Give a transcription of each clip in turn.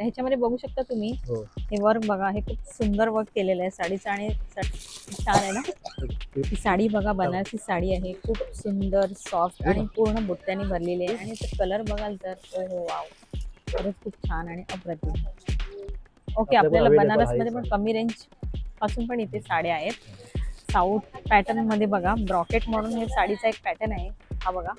ह्याच्यामध्ये बघू शकता तुम्ही हो. हे वर्क बघा, हे खूप सुंदर वर्क केलेलं आहे साडीचं आणि छान आहे ना. ही साडी बघा, बनारसी साडी आहे, खूप सुंदर सॉफ्ट आणि पूर्ण बुट्ट्याने भरलेली आहे आणि कलर बघाल तर ओहो वाव, खरंच खूप छान आणि अप्रतिम. ओके, आपल्याला बनारसमध्ये पण कमी रेंज पासून पण इथे साड्या आहेत. साऊथ पॅटर्न मध्ये बघा, ब्रॉकेट म्हणून हे साडीचा एक पॅटर्न आहे, हा बघा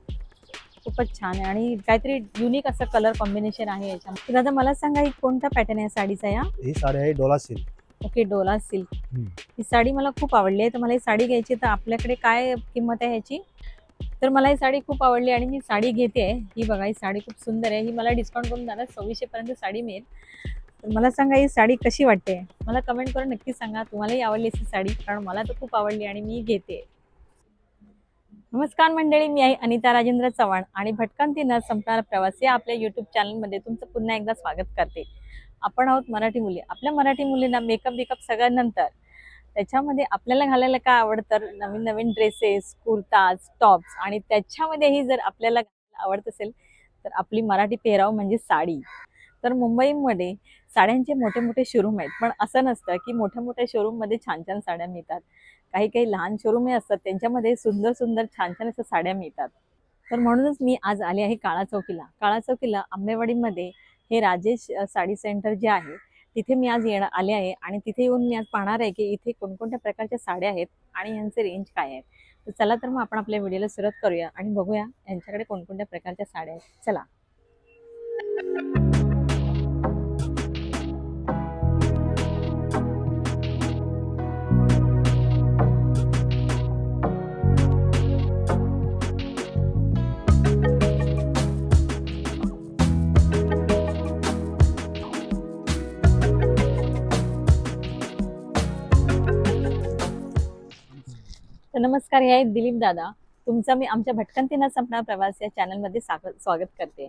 खूपच छान आहे आणि काहीतरी युनिक असं कलर कॉम्बिनेशन आहे याच्यामध्ये. दादा मला सांगा, ही कोणता पॅटर्न आहे साडीचा? या ही साडी आहे Dola silk. Okay, Dola silk. ही साडी मला खूप आवडली आहे, तर मला ही साडी घ्यायची, तर आपल्याकडे काय किंमत आहे ह्याची? तर मला ही साडी खूप आवडली आणि मी साडी घेते. ही बघा, ही साडी खूप सुंदर आहे. ही मला डिस्काउंट करून जाणार 2600 पर्यंत साडी मिळेल. तर मला सांगा, ही साडी कशी वाटते? मला कमेंट करून नक्की सांगा, तुम्हालाही आवडली अशी साडी, कारण मला तर खूप आवडली आणि मी घेते. नमस्कार मंडळी, मी आहे अनिता राजेंद्र चव्हाण आणि भटकंती न संपणारा प्रवास या आपल्या यूट्यूब चॅनलमध्ये तुमचं पुन्हा एकदा स्वागत करते. आपण आहोत मराठी मुली. आपल्या मराठी मुलींना मेकअप सगळ्यानंतर त्याच्यामध्ये आपल्याला घालायला काय आवडतं? नवीन नवीन ड्रेसेस, कुर्ताज, टॉप्स आणि त्याच्यामध्येही जर आपल्याला आवडत असेल तर आपली मराठी पेहराव म्हणजे साडी. तर मुंबईमध्ये साड्यांचे मोठे मोठे शोरूम आहेत, पण असं नसतं की मोठ्या मोठ्या शोरूममध्ये छान छान साड्या मिळतात. काही काही लहान शोरूम असतात, त्यांच्यामध्ये सुंदर सुंदर छान छान अशा साड्या मिळतात. तर म्हणूनच मी आज आले आहे काळा चौकीला. काळा चौकीला आंबेवाडीमध्ये हे राजेश साडी सेंटर जे आहे, तिथे मी आज आले आहे आणि तिथे येऊन मी आज पाहणार आहे की इथे कोणकोणत्या प्रकारच्या साड्या आहेत आणि यांचे रेंज काय आहे. तर चला, तर मग आपण आपल्या व्हिडिओला सुरुवात करूया आणि बघूया यांच्याकडे कोणकोणत्या प्रकारच्या साड्या आहेत. चला. तर नमस्कार, हे आहेत दिलीप दादा. तुमचा मी आमच्या भटकंती न संपणारा प्रवास या चॅनलमध्ये स्वागत करते.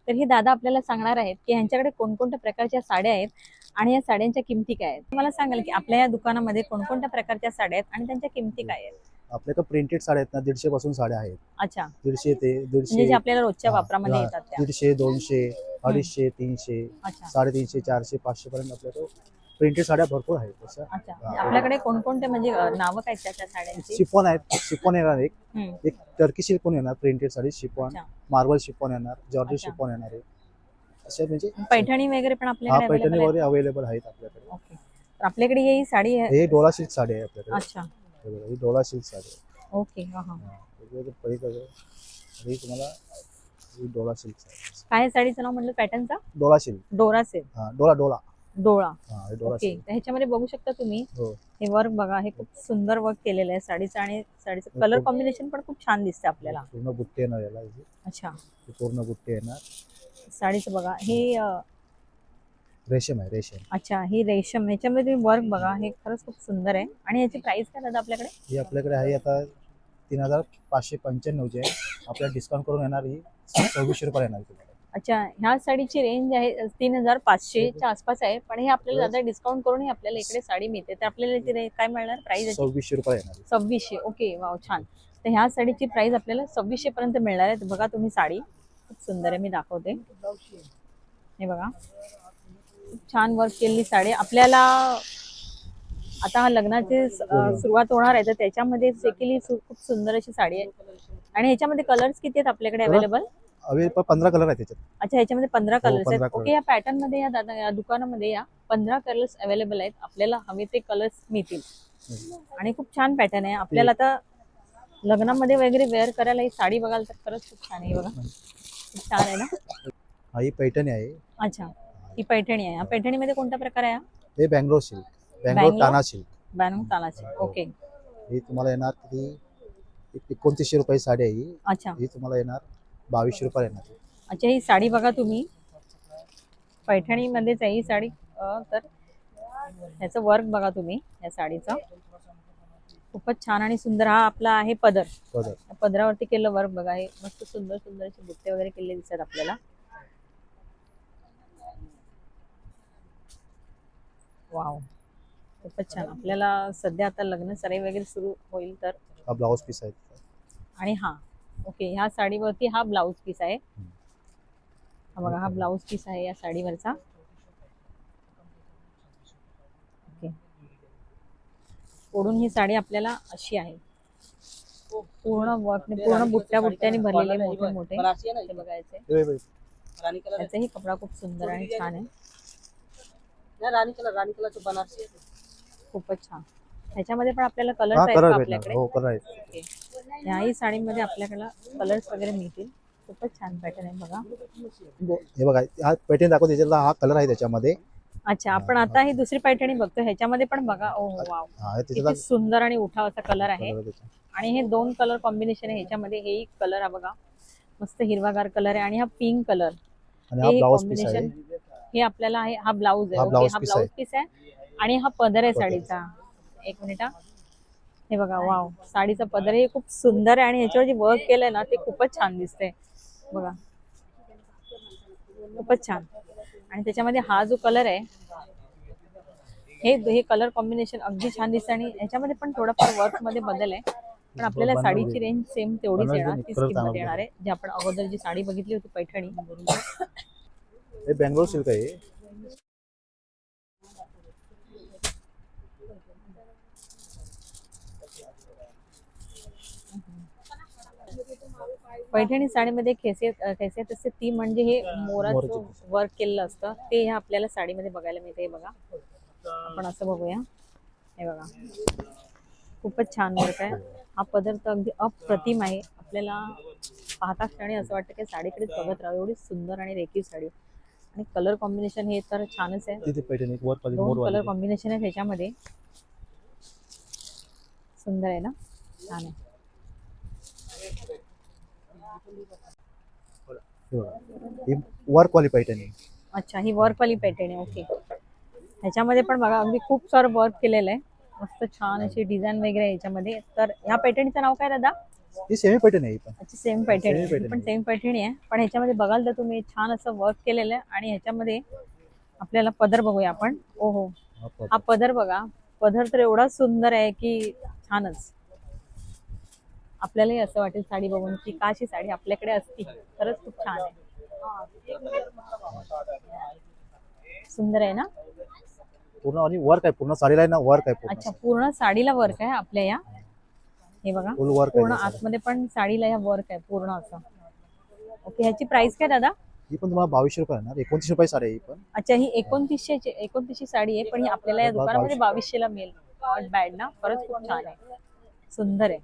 तर हे दादा आपल्याला सांगणार आहेत की ह्यांच्याकडे कोणकोणत्या प्रकारच्या साड्या आहेत आणि या साड्यांच्या किमती काय आहेत. मला सांगाल की आपल्या या दुकानामध्ये कोणकोणत्या प्रकारच्या साड्या आहेत आणि त्यांच्या किमती काय आहेत? आपल्याकडे प्रिंटेड साड्या आहेत ना, 150 पासून साड्या आहेत. अच्छा, 150 ते म्हणजे जे आपल्याला रोजच्या वापरामध्ये येतात त्या. 150, 200, 250, 300, अच्छा 350, 400, 500 पर्यंत आपल्याकडे प्रिंटेड साड्या भरपूर आहेत. तसं अच्छा, आपल्याकडे कोणकोणते म्हणजे नावं काय त्या साड्यांची? शिफॉन आहेत. शिफॉन येणार एक हम्म. एक टर्की शिफॉन येणार, प्रिंटेड साडी शिफॉन, अच्छा. मार्बल शिफॉन येणार, जॉर्जेट अच्छा. शिफॉन येणार आहे. अशा म्हणजे पैठणी वगैरे पण हा आपल्याकडे पैठणी available वगैरे आहेत? अवेलेबल आहेत आपल्याकडे. ओके, तर आपल्याकडे ही साडी आहे. हे डोला सिल्क साडी आहे आपल्याकडे. अच्छा, हे बघा, ही डोला सिल्क साडी आहे. ओके. हा हा. ही तुम्हाला ही डोला सिल्क साडी. काय साडीचं नाव म्हटलं पॅटर्नचा? डोला सिल्क. डोरा सिल्क. हा, डोला डोला डोळा. हा, हे डोला ओके, सिल्क. तर ह्याच्यामध्ये बघू शकता तुम्ही हो. हे वर्क बघा, हे खूप सुंदर वर्क केलेलं आहे साडीचं आणि साडीचं कलर कॉम्बिनेशन पण खूप छान दिसते आपल्याला. पूर्ण बुट्टे येणार याला. हे अच्छा, पूर्ण बुट्टे येणार. साडीचं बघा, हे रेशम आहे, रेशम. अच्छा, ही रेशम. ह्याच्यामध्ये वर्क बघा, हे खरंच खूप सुंदर आहे. आणि याची प्राइस काय दादा आपल्याकडे? ही आपल्याकडे आहे आता 3595 ची आहे. आपल्याला डिस्काउंट करून येणार ही 2600 रुपये येणार तुम्हाला. अच्छा, ह्या साडीची रेंज आहे 3500च्या आसपास आहे, पण हे आपल्याला दादा डिस्काउंट करून आपल्याला इकडे साडी मिळते. तर आपल्याला याची काय मिळणार प्राइस? 2600 रुपये येणार. 2600. ओके, वाव, छान. तर ह्या साडीची प्राइस आपल्याला 2600 पर्यंत मिळणार आहे. बघा तुम्ही, साडी खूप सुंदर आहे, मी दाखवते. हे बघा, खूप छान वर्क केलेली साडी. आपल्याला आता हा लग्नाची सुरुवात होणार आहे, तर त्याच्यामध्ये देखील खूप सुंदर अशी साडी आहे. आणि ह्याच्यामध्ये कलर्स किती आहेत आपल्याकडे अवेलेबल? 15 कलर आहेत त्याच्यात. अच्छा, ह्याच्यामध्ये 15 हो, कलर्स 15 आहेत. color. ओके, या पॅटर्न मध्ये या दादा, या दुकानामध्ये या 15 कलर्स अवेलेबल आहेत. आपल्याला हवे ते कलर्स मिळतील आणि खूप छान पॅटर्न आहे. आपल्याला आता लग्नामध्ये वगैरे वेअर करायला ही साडी बघाल तर खरंच खूप छान आहे. बघा, खूप छान आहे ना. हा, ही पैठणी आहे. अच्छा, ही पैठणी आहे. या पैठणीमध्ये कोणता प्रकार आहे? हे बँगलोर सिल्क, बँगलोर ताना सिल्क. बॅनू तानाची. ओके. ही तुम्हाला येणार किती? 2900 रुपये साडी आहे ही. अच्छा ही तुम्हाला येणार 2200 रुपये येणार. अच्छा, ही साडी बघा तुम्ही, पैठणीमध्येच आहे ही साडी. तर ह्याचं वर्क बघा तुम्ही, या साडीचं खूपच छान आणि सुंदर. हा आपला आहे पदर. पदर. पदरावरती केलेलं वर्क बघा, हे मस्त सुंदर सुंदर असे बुट्टे वगैरे केलेले दिसतात आपल्याला. वाव, खूपच छान. आपल्याला सध्या आता लग्न सराई वगैरे सुरू होईल तर. हा ब्लाउज पीस आहे. आणि हा, ओके, ह्या साडीवरती हा ब्लाऊज पीस आहे. हा बघा, हा ब्लाऊज पीस आहे या साडीवरचा. पुढून ही साडी आपल्याला अशी आहे, पूर्ण वर्कने, पूर्ण बुट्ट्या बुट्ट्याने भरलेले मोठे मोठे ते बघायचे. हे बघ, त्याचाही कपडा खूप सुंदर आणि छान आहे, रानी कलर बनारसी खूपच छान. ह्याच्यामध्ये पण आपल्याला कलर्स हा आहेत कलर का भेटणार. आपल्याकडे? हो कलर आहेत. ओके. ह्याही साडीमध्ये आपल्याकडे कलर्स वगैरे मिळतील. खूपच छान पॅटर्न आहे बघा. हे बघा हा पॅटर्न दाखवतो, त्याच्यातला हा कलर आहे त्याच्यामध्ये. अच्छा, आपण आता ही दुसरी पैठणी बघतो, ह्याच्यामध्ये पण बघा. ओ वाव, हा हे किती त्याच्यातला सुंदर आणि उठाव असा कलर आहे. कलर आहे त्याचा. आणि हे 2 कलर कॉम्बिनेशन आहे ह्याच्यामध्ये. हेही कलर हा बघा, मस्त हिरवागार कलर आहे आणि हा पिंक कलर, आणि हा हे ब्लाउज पीस आहे. कॉम्बिनेशन हे आपल्याला आहे. हा ब्लाऊज आहे. हा ओके, ब्लाऊज हा पीस ब्लाऊज आहे. पीस आहे आणि हा पदर आहे पदर. साडीचा. एक मिनिट हा. हे बघा, वाव, साडीचा पदर हे खूप सुंदर आहे आणि ह्याच्यावर जे वर्क केलंय ना ते खूपच छान दिसतंय बघा, खूपच छान. आणि त्याच्यामध्ये हा जो कलर आहे, हे कलर कॉम्बिनेशन अगदी छान दिसतं आणि ह्याच्यामध्ये पण थोडंफार वर्क मध्ये बदल आहे, पण आपल्याला बनवली. साडीची रेंज सेम तेवढीच बनवली येणार, नाही, तीच कलर किंमत चांगला येणार आहे जी आपण अगोदर जी साडी बघितली होती पैठणी. हे बेंगलोर सिल्क आहे. पैठणी साडीमध्ये खेसियत असते ती म्हणजे हे मोराचं मोराची. वर्क केलेलं असतं ते ह्या आपल्याला साडीमध्ये बघायला मिळते. हे बघा, आपण असं बघूया. हे बघा, खूपच छान वर्क आहे. हा पदर तर अगदी अप्रतिम आहे. आपल्याला पाहता क्षणी असं वाटतं की साडीकडेच बघत राहावं, एवढी सुंदर आणि रेखीव साडी. आणि कलर कॉम्बिनेशन हे तर छानच आहे. तिथे पैठणी वर्क वाली 2 मोरवाली. कलर कॉम्बिनेशन आहे त्याच्यामध्ये. सुंदर आहे ना, छान आहे. हे बघा, ही वर्क वाली पैठणी. अच्छा, ही वर्कवाली पैठणी. ओके. ह्याच्यामध्ये पण बघा अगदी खूप सारं वर्क केलेलं आहे, मस्त छान अशी डिझाईन वगैरे आहे ह्याच्यामध्ये. तर ह्या पैठणीचं नाव काय दादा? ही सेमी पैठणी आहे ही पण. अच्छा, सेम पैठणी Same आहे. ही पैठणी पण आहे. सेम पैठणी आहे, पण ह्याच्यामध्ये बघाल तर तुम्ही छान असं वर्क केलेलं आहे. आणि ह्याच्यामध्ये आपल्याला पदर बघूया आपण. ओहो, हा पदर. हा पदर बघा. पदर तर एवढा सुंदर आहे की छानच. आपल्यालाही असं वाटेल साडी बघून की का अशी साडी आपल्याकडे असती. खरंच खूप छान आहे, सुंदर आहे ना. पूर्ण आणि वर्क आहे, पूर्ण साडीला आहे ना वर्क आहे पूर्ण. अच्छा, पूर्ण साडीला वर्क आहे आपल्या या. हे बघा, फुल वर्क पूर्ण आहे. आतमध्ये पण साडीला या वर्क आहे पूर्ण असं. ओके, ह्याची प्राइस काय दादा? ही पण तुम्हाला 2200 रुपये येणार. 29 रुपये साडी आहे ही पण. अच्छा, ही 2900ची साडी आहे, पण ही आपल्याला या दुकानामध्ये 2200ला मिळेल. नॉट बॅड ना, खरंच खूप छान आहे, सुंदर आहे.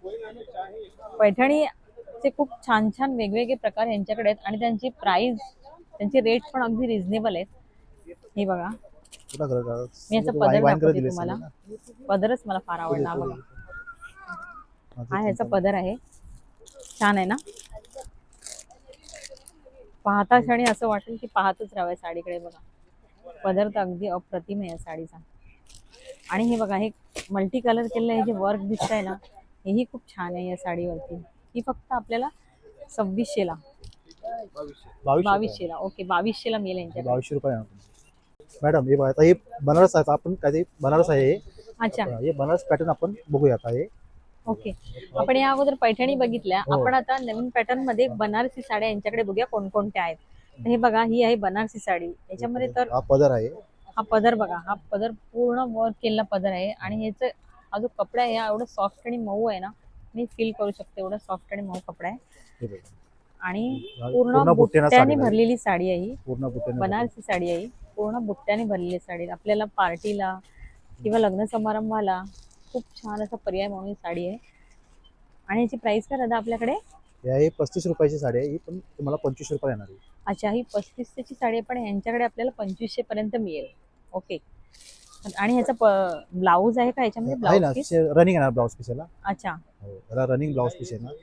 पैठणीचे खूप छान छान वेगवेगळे प्रकार यांच्याकडे आहेत आणि त्यांची प्राइस, त्यांचे रेट पण अगदी रिझनेबल आहेत. हे बघा, पुन्हा कलर. मी याचा पदर दाखवते तुम्हाला. पदरच मला फार आवडला. बघा, हा ह्याचा पदर आहे, छान आहे ना. पाहता क्षणी असं वाटेल की पाहतच राहावं साडीकडे. बघा, पदर तर अगदी अप्रतिम आहे या साडीचा. आणि हे बघा, हे मल्टी कलर केलेलं हे जे वर्क दिसत आहे ना, हेही खूप छान आहे या साडीवरती. ही फक्त आपल्याला 2600ला, 2200ला. ओके, 2200ला मिळेल यांच्याकडे. 2200 रुपये येणार. मॅडम हे बघा, आता हे बनारस आहे. आपण काय ते बनारस आहे हे. अच्छा, हे बनारस पॅटर्न आपण बघूया आता हे. ओके. आपण या अगोदर पैठणी बघितल्या, हो. आपण आता नवीन पॅटर्न मध्ये बनारसी साड्या यांच्याकडे बघूया कोणकोणत्या आहेत. तर हे बघा, ही आहे बनारसी साडी. याच्यामध्ये तर हा पदर आहे. हा पदर बघा, हा पदर पूर्ण वर्क केलेला पदर आहे आणि ह्याचं हा जो कपडा आहे हा एवढा सॉफ्ट आणि मऊ आहे ना, मी फील करू शकते एवढा सॉफ्ट आणि मऊ कपडा आहे. हे बघा. आणि पूर्ण पूर्ण बुट्ट्यानं बुट्ट्याने साडी आहे. भरलेली साडी आहे ही. पूर्ण बुट्ट्याने बनारसी साडी आहे ही, पूर्ण बुट्ट्याने भरलेली साडी. आपल्याला पार्टीला किंवा लग्न समारंभाला खूप छान असा पर्याय म्हणून ही साडी आहे. आणि याची प्राइस काय दादा आपल्याकडे? हे आहे 35 रुपयाची साडी आहे. ही पण तुम्हाला 25 रुपये येणार आहे. अच्छा, ही 3500ची साडी आहे, पण यांच्याकडे आपल्याला 2500 पर्यंत मिळेल. ओके. आणि ह्याचा ब्लाऊज आहे का याच्यामध्ये? आहे ना, ब्लाऊज पीस. रनिंग येणार ब्लाऊज पीस याला. अच्छा, हो, याला रनिंग ब्लाऊज पीस येणार.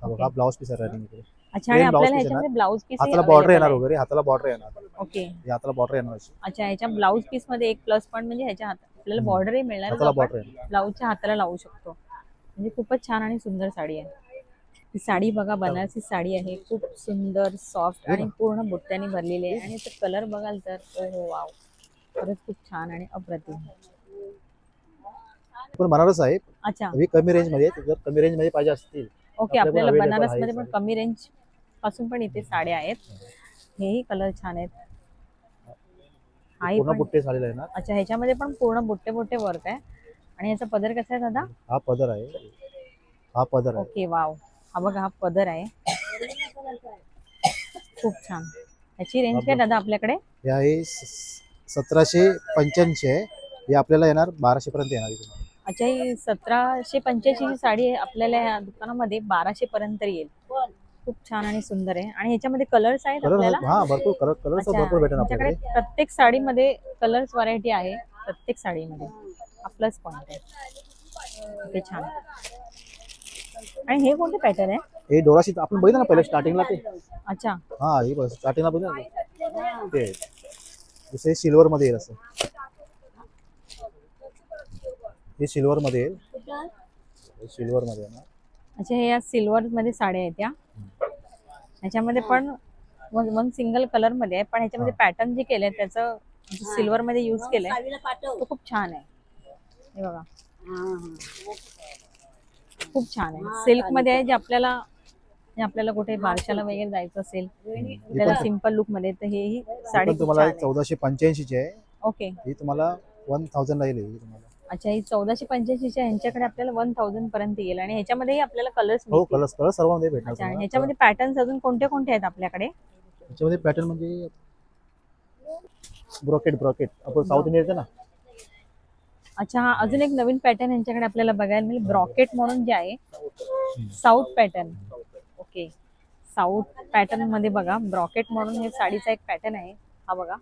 हा बघा, ब्लाऊज पीस आहे रनिंग इकडे. अच्छा. आणि Plain blouse आपल्याला piece ह्याच्यामध्ये येणार. ब्लाऊज पीस हाताला बॉर्डर येणार वगैरे, हाताला बॉर्डर येणार. ओके. हे हाताला बॉर्डर येणार अशी. अच्छा, ह्याच्या ब्लाऊज पीस मध्ये एक प्लस पॉईंट म्हणजे ह्याच्या आपल्याला बॉर्डरही मिळणार, हाताला बॉर्डर आपण येणार. ब्लाऊजच्या हाताला लावू शकतो. म्हणजे खूपच छान आणि सुंदर साडी आहे ही. साडी बघा, बनारसी साडी आहे, खूप सुंदर सॉफ्ट आणि पूर्ण बुट्ट्याने भरलेली आहे. आणि याचा कलर बघाल तर ओहो वाव, खरंच खूप छान आणि अप्रतिम. पण बनारस आहे. अच्छा, हे कमी रेंज मध्ये आहे. जर कमी रेंज मध्ये पाहिजे असतील ओके. आपल्याकडे आपल्याला available बनारस आहे मध्ये पण साडी. कमी रेंज पासून पण इथे साड्या आहेत. हेही कलर छान आहेत. हाही पूर्ण पण. बुट्टे साडीला येणार. अच्छा, ह्याच्यामध्ये पण पूर्ण बुट्टे बुट्टे वर्क आहे आणि याचा पदर कसा आहे दादा? हा पदर आहे. हा पदर आहे. Okay wow. हा बघा हा पदर आहे. खूप छान. याची रेंज काय दादा आपल्याकडे? हे आहे 1785 आहे. हे आपल्याला येणार 1200 पर्यंत येणार इथे. अच्छा, ही 1785 ची साडी आहे आपल्याला या दुकानामध्ये 1200 पर्यंत येईल. खूप छान आणि सुंदर आहे. आणि ह्याच्यामध्ये कलर्स आहेत कलर आपल्याला? हा भरपूर कलर अच्छा, भरपूर भेटेल तुमच्याकडे आपल्याकडे. प्रत्येक साडीमध्ये कलर्स व्हरायटी आहे. प्रत्येक साडीमध्ये हा प्लस पॉइंट आहे. ओके छान. आणि हे कोणते पॅटर्न आहे? हे डोराशी आपण बघितलं ना पहिले स्टार्टिंगला ते. अच्छा. हा हे बघ स्टार्टिंगला बघितलं ना ते. जसे सिल्वर मध्ये येईल असं. हे सिल्वर मध्ये येईल. सिल्वर मध्ये आहे ना. अच्छा, हे या सिल्वर मध्ये साड्या आहेत या. ह्याच्यामध्ये पण वन सिंगल कलर मध्ये आहे, पण ह्याच्यामध्ये पॅटर्न जे केलंय त्याचं सिल्वर मध्ये यूज केलंय तो खूप छान आहे. हे बघा खूप छान आहे. सिल्क मध्ये आहे, जे आपल्याला कुठे बारशाला वगैरे जायचं असेल त्याला सिंपल लुक मध्ये, तर ही साडी पण खूप तुम्हाला छान आहे. 1485 ची आहे. ओके. ही तुम्हाला 1000 ला येईल तुम्हाला. अच्छा, ही 1485 ची यांच्याकडे आपल्याला 1000 पर्यंत येईल. आणि ह्याच्यामध्येही आपल्याला कलर्स हो मिळतील. कलर सर्व मध्ये भेटणार अच्छा, आणि तुम्हाला. ह्याच्यामध्ये पॅटर्न्स अजून कोणते कोणते आहेत आपल्याकडे? त्याच्यामध्ये पॅटर्न म्हणजे ब्रॉकेट आपण साऊथ इंडियनचं ना. अच्छा, हा अजून एक नवीन पॅटर्न यांच्याकडे आपल्याला बघायला मिळेल. ब्रॉकेट म्हणून जे आहे south pattern. Okay, south pattern मध्ये बघा ब्रॉकेट म्हणून हे साडीचा एक पॅटर्न आहे. हा बघा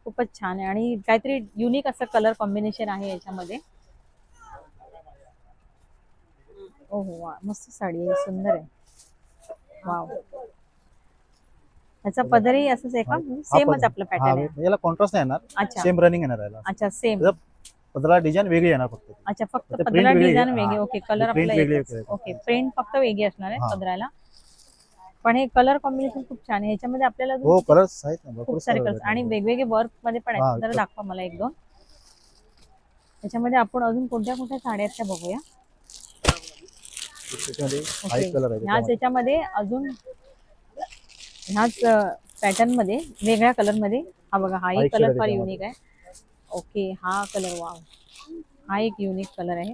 खूपच छान आहे आणि काहीतरी युनिक असं कलर कॉम्बिनेशन आहे याच्यामध्ये. ओहो वा, मस्त साडी आहे, सुंदर आहे. वाव. याचा पदरही असंच आहे का? सेमच आपलं पॅटर्न आहे? याला कॉन्ट्रास्ट नाही येणार. अच्छा. सेम रनिंग येणार याला. अच्छा, सेम. पदराला डिझाईन वेगळी येणार फक्त. अच्छा, फक्त ते print पदराला वेगळी डिझाईन आहे. वेगळी. हा. ओके, कलर print आपला वेगळी एकच. आहे. ओके, प्रिंट फक्त वेगळी असणार आहे हा. पदराला. पण हे कलर कॉम्बिनेशन खूप छान आहे. ह्याच्यामध्ये आपल्याला हो अजून कलर्स आहेत ना, भरपूर खूप सारे color कलर्स आहेत. आणि वेगवेगळे वर्क मध्ये पण हा, आहेत. जरा दाखवा मला एक दोन. त्याच्यामध्ये आपण अजून कोणत्या कोणत्या साड्या आहेत त्या बघूया. त्याच्यामध्ये हा ओके, एक कलर आहे ह्याच त्याच्यामध्ये. याच्यामध्ये अजून ह्याच पॅटर्न मध्ये वेगळ्या कलर मध्ये हा बघा, हा हाही एक कलर shade आहे फार त्याच्यामध्ये. युनिक आहे. ओके, हा कलर वाव, हा एक युनिक कलर आहे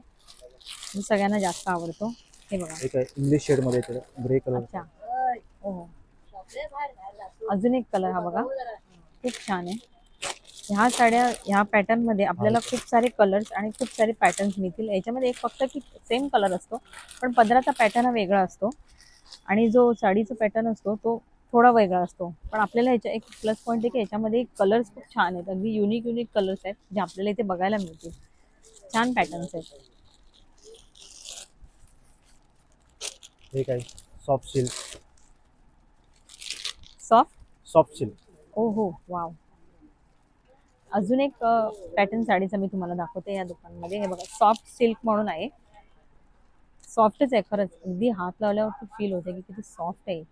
जो सगळ्यांना जास्त आवडतो. हे बघा. एक आहे इंग्लिश शेड मध्ये ग्रे कलर. अच्छा. ओहो. अजून एक कलर हा बघा खूप छान आहे. ह्या साड्या ह्या पॅटर्न मध्ये आपल्याला खूप सारे कलर्स आणि खूप सारे पॅटर्न्स मिळतील. याच्यामध्ये एक फक्त की सेम कलर असतो, पण पदराचा पॅटर्न हा वेगळा असतो आणि जो साडीचा पॅटर्न असतो तो थोडा वेगळा असतो. पण आपल्याला ह्याच्या एक प्लस पॉईंट आहे की याच्यामध्ये कलर्स खूप छान आहेत. अगदी युनिक कलर्स आहेत जे आपल्याला इथे बघायला मिळतील. छान पॅटर्न्स आहेत. एक आहे सॉफ्ट सिल्क. सॉफ्ट. सिल्क. ओ हो वाव. अजून एक पॅटर्न साडीचा मी तुम्हाला दाखवते या दुकानमध्ये. हे बघा, सॉफ्ट सिल्क म्हणून आहे. सॉफ्टच आहे खरंच, अगदी हात लावल्यावर फील होते की किती सॉफ्ट आहे.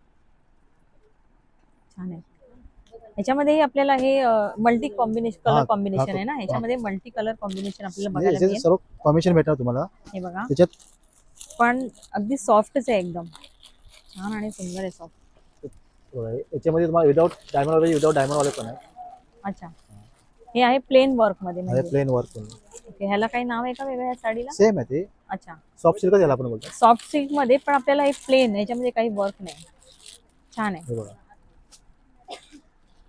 छान आहे. ह्याच्यामध्येही आपल्याला हे मल्टी कॉम्बिनेशन कलर कॉम्बिनेशन आहे ना, ह्याच्यामध्ये मल्टी कलर कॉम्बिनेशन आपल्याला बघायला याचे मिळेल. सर्व कॉम्बिनेशन भेटणार तुम्हाला हे बघा, त्याच्यात. पण अगदी सॉफ्टच आहे एकदम. छान आणि सुंदर आहे सॉफ्ट. याच्यामध्ये तुम्हाला विदाउट डायमंड वाले पण आहे. अच्छा, हे आहे प्लेन वर्क मध्ये आहे म्हणजे. प्लेन वर्क पण. ओके, ह्याला काही नाव आहे का वेगळ्या या साडीला? सेम आहे ते. अच्छा, सॉफ्ट सिल्क याला आपण बोलतो. सॉफ्ट सिल्क मध्ये, पण आपल्याला हे प्लेन, याच्यामध्ये काही वर्क नाही. छान आहे. हे बघा.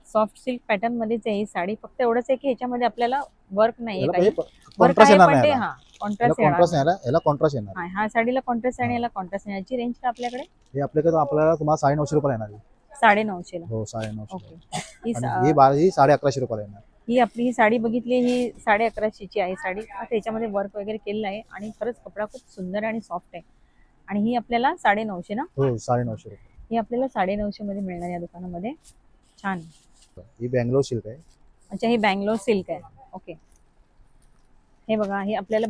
सॉफ्ट सिल्क पॅटर्न मध्येच आहे ही साडी. फक्त एवढंच आहे की ह्याच्यामध्ये आपल्याला वर्क नाहीये याला काही. वर्क कॉन्ट्रास्ट आहे येणार पण नाही ते याला. हा याला कॉन्ट्रास्ट कॉन्ट्रास्ट येणार. येणार. याला कॉन्ट्रास्ट येणार. हा, ह्या साडीला कॉन्ट्रास्ट आणि याला कॉन्ट्रास्ट आहे. याची रेंज काय आपल्याकडे? हे आपल्याला तुम्हाला 950 रुपये येणार. 950 ला. हो 950. ओके. ही आणि ही 1150 रुपये येणार. ही आपली ही साडी बघितली, ही 1150 ची आहे साडी. त्याच्यामध्ये वर्क वगैरे केलेलं आहे आणि खरंच कपडा खूप सुंदर आणि सॉफ्ट आहे. आणि ही आपल्याला 950 ना? हो 950 रुपये. ही आपल्याला 950 मध्ये मिळणार या दुकानामध्ये. छान. ही बँगलोर सिल्क आहे. अच्छा, ही बँगलोर सिल्क आहे. ओके. हे बघा, हे आपल्याला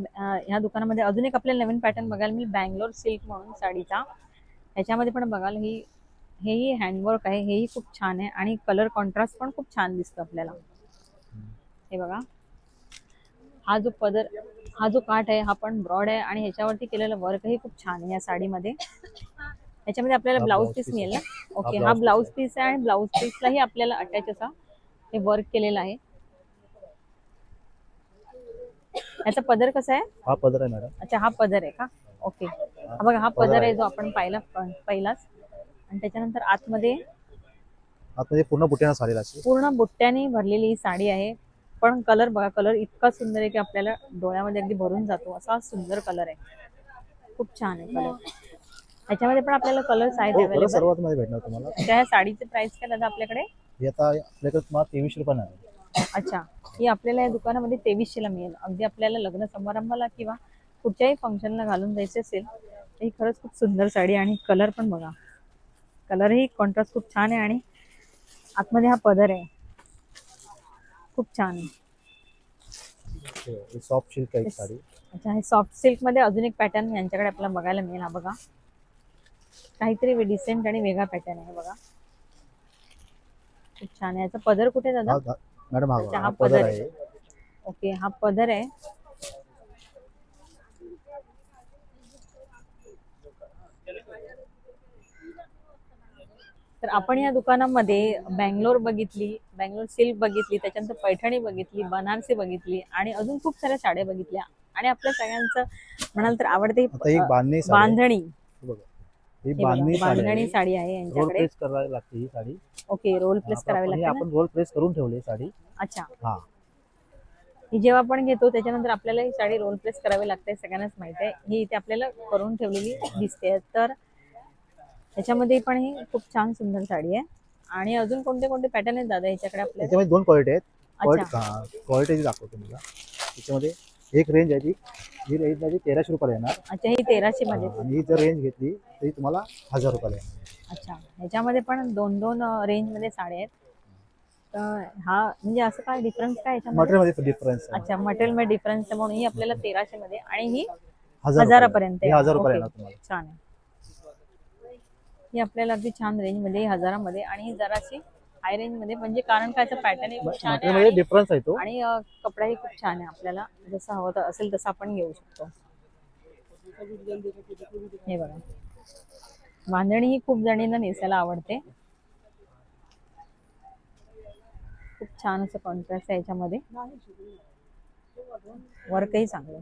ह्या दुकानामध्ये अजून एक आपल्याला नवीन पॅटर्न बघायला मिळेल, बँगलोर सिल्क म्हणून साडीचा. ह्याच्यामध्ये पण बघाल हेही हँडवर्क आहे. हेही खूप छान आहे आणि कलर कॉन्ट्रास्ट पण खूप छान दिसतो आपल्याला. हे बघा, हा जो पदर, हा जो काठ आहे हा पण ब्रॉड आहे आणि ह्याच्यावरती केलेलं वर्कही खूप छान आहे या साडीमध्ये. ह्याच्यामध्ये आपल्याला ब्लाऊज पीस मिळेल ना? ओके, हा ब्लाऊज पीस आहे आणि ब्लाऊज पीसलाही आपल्याला अटॅच असा हे वर्क केलेलं आहे. याचा पदर कसा आहे? हा पदर आहे मॅडम. अच्छा, हा पदर आहे का? ओके. हा बघा, हा पदर आहे जो आपण पाहिला पहिलाच. आणि त्याच्यानंतर आतमध्ये पूर्ण बुट्यानं साडी लागते. पूर्ण बुट्ट्याने भरलेली ही साडी आहे. पण कलर बघा, कलर इतका सुंदर आहे की आपल्याला डोळ्यामध्ये अगदी भरून जातो असा सुंदर कलर आहे. खूप छान आहे कलर. ह्याच्यामध्ये पण आपल्याला कलर्स आहेत हो, कलर अवेलेबल. सर्वात मध्ये भेटणार तुम्हाला. त्या साडीचे प्राइस काय दादा आपल्याकडे? हे आता आपल्याकडे तुम्हाला 2300 रुपये आहे. अच्छा, ही आपल्याला या दुकानामध्ये 2300 ला मिळेल. अगदी आपल्याला लग्न समारंभाला किंवा कुठच्याही फंक्शनला घालून जायचे असेल तर ही खरंच खूप सुंदर साडी. आणि कलर पण बघा, कलरही कॉन्ट्रास्ट खूप छान आहे. आणि आतमध्ये हा पदर आहे, खूप छान आहे. सॉफ्ट सिल्क आहे साडी. अच्छा, हे सॉफ्ट सिल्क मध्ये अजून एक पॅटर्न यांच्याकडे आपल्याला बघायला मिळेल. हा बघा, काहीतरी डिसेंट आणि वेगळा पॅटर्न आहे बघा, खूप छान आहे. याचा पदर कुठे दादा? मॅडम अच्छा, हा पदर आहे. ओके, हा पदर आहे. तर आपण या दुकानामध्ये बँगलोर बघितली, बँगलोर सिल्क बघितली, त्याच्यानंतर पैठणी बघितली, बनारसी बघितली आणि अजून खूप साऱ्या साड्या बघितल्या. आणि आपल्या सगळ्यांचं म्हणाल तर आवडते आता ही बांधणी साडी आहे. बांधणी. हे बघा, ही हे बघा, बांधणी बांधणी साडी आहे रोल यांच्याकडे. प्रेस करावी लागते ही साडी. ओके, रोल प्लेस करावी लागते ना? आपण रोल प्रेस करून ठेवली साडी. अच्छा, हा, ही जेव्हा आपण घेतो त्याच्यानंतर आपल्याला ही साडी रोल प्लेस करावी लागते, सगळ्यांनाच माहित आहे. ही इथे आपल्याला करून ठेवलेली दिसते. तर त्याच्यामध्ये पण ही खूप छान सुंदर साडी आहे. आणि अजून कोणते कोणते पॅटर्न आहेत दादा याच्याकडे आपल्याला? त्याच्यामध्ये 2 क्वालिटी आहेत. अच्छा, क्वालिटी दाखवतो तुम्हाला. त्याच्यामध्ये एक रेंज आहे, ही रेंज आहे 1300 रुपयाला येणार. अच्छा, ही 1300 मध्ये. आणि ही जर रेंज घेतली तरी तुम्हाला 1000 रुपयाला येणार. अच्छा, ह्याच्यामध्ये पण दोन दोन रेंज मध्ये साड्या आहेत. तर हा म्हणजे असं काय डिफरन्स काय याच्यामध्ये? मटेरियल मध्ये डिफरन्स आहे. अच्छा, मटेरियल मध्ये डिफरन्स आहे म्हणून ही आपल्याला 1300 मध्ये आणि ही 1000 1000पर्यंत ही आहे. 1000 रुपयाला ओके, येणार तुम्हाला. छान आहे. ही आपल्याला अगदी छान रेंज मध्ये 1000मध्ये आणि ही जराशी हाय रेंज मध्ये, म्हणजे कारण काय पॅटर्न खूप छान मटेरियल मध्ये आहे. डिफरन्स आहे तो. आणि कपडाही खूप छान आहे. आपल्याला जसं हवं असेल तसं आपण घेऊ शकतो. हे बघा, बांधणी ही खूप जणींना नेसायला आवडते. खूप छान असं कॉन्ट्रास्ट आहे याच्यामध्ये. वर्कही चांगलं.